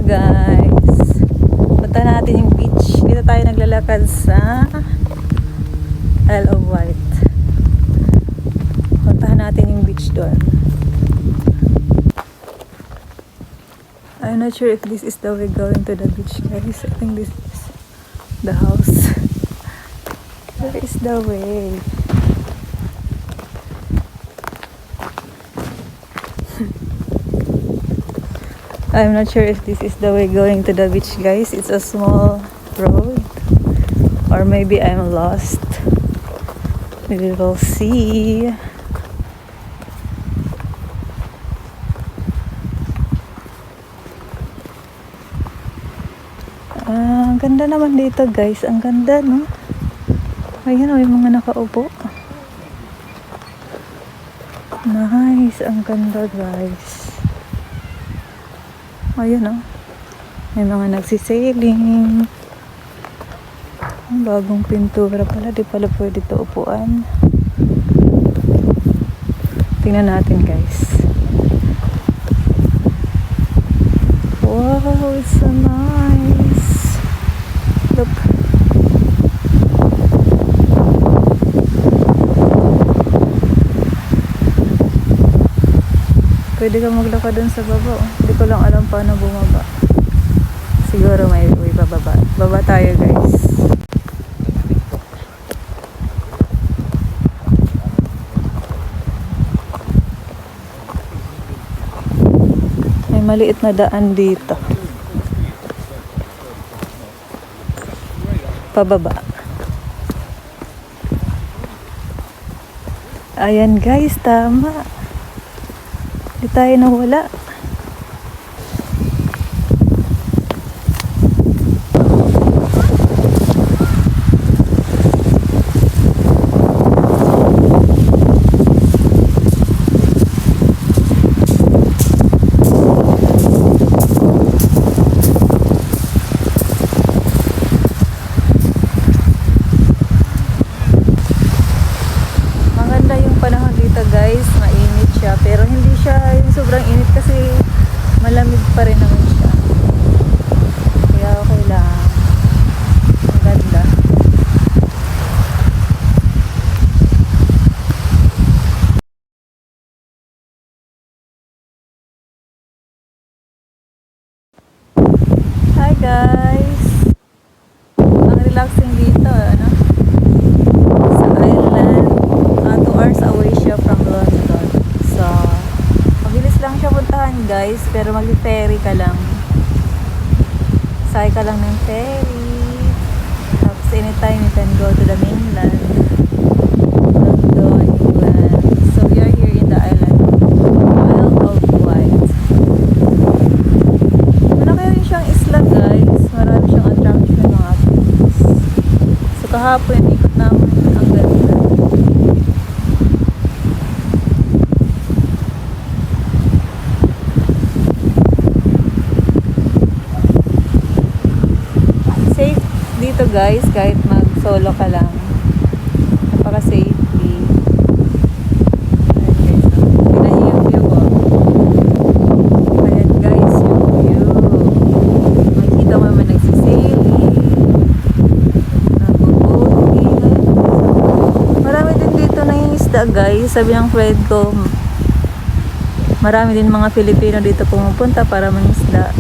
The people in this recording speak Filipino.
Hello guys, punta natin yung beach. Dito tayo naglalakad sa Isle of Wight. Puntahan natin yung beach doon. I'm not sure if this is the way going to the beach guys. I think this is the house. Where is the way? I'm not sure if this is the way going to the beach guys. It's a small road. Or maybe I'm lost. We will see. Ang ganda naman dito guys. Ang ganda no. Ayan may mga nakaupo. Nice. Ang ganda guys. Ayun oh. May mga nagsisailing. Ang bagong pintura pala. Di pala pwede ito upuan. Tingnan natin guys. Wow, it's so nice. Look. Pwede ka maglakad dun sa baba. Oh. Hindi ko lang alam paano bumaba. Siguro may bababa. Baba tayo guys. May maliit na daan dito. Pababa. Ayan guys, tama. Di tayo nawala. Maganda yung panahon dito guys, mainit siya pero hindi siya yung sobrang init kasi malamig pa rin naman siya, kaya okay lang. Ang ganda. Hi guys, ang relaxing dito ano? Sa island, 2 hours away siya from London. So, mabilis lang siya puntahan guys, pero mag-ferry ka lang. Sakay ka lang ng ferry. Tapos anytime you can go to the mainland. London, England. So, we are here in the island Isle of Wight. Malaki rin siyang isla guys. Marami siyang attraction mga activities. So, kahapon ikot namin. Ang ganda. Safe dito guys, kahit mag solo ka lang. Napaka safety. Ayan guys, tignan niyo yung view ko. Ayan guys, yung view. Makikita mo naman nagsisailing, nagbo-boating. Marami din dito nangingisda guys. Sabi ng friend ko, marami din mga Filipino dito pumupunta para mangisda.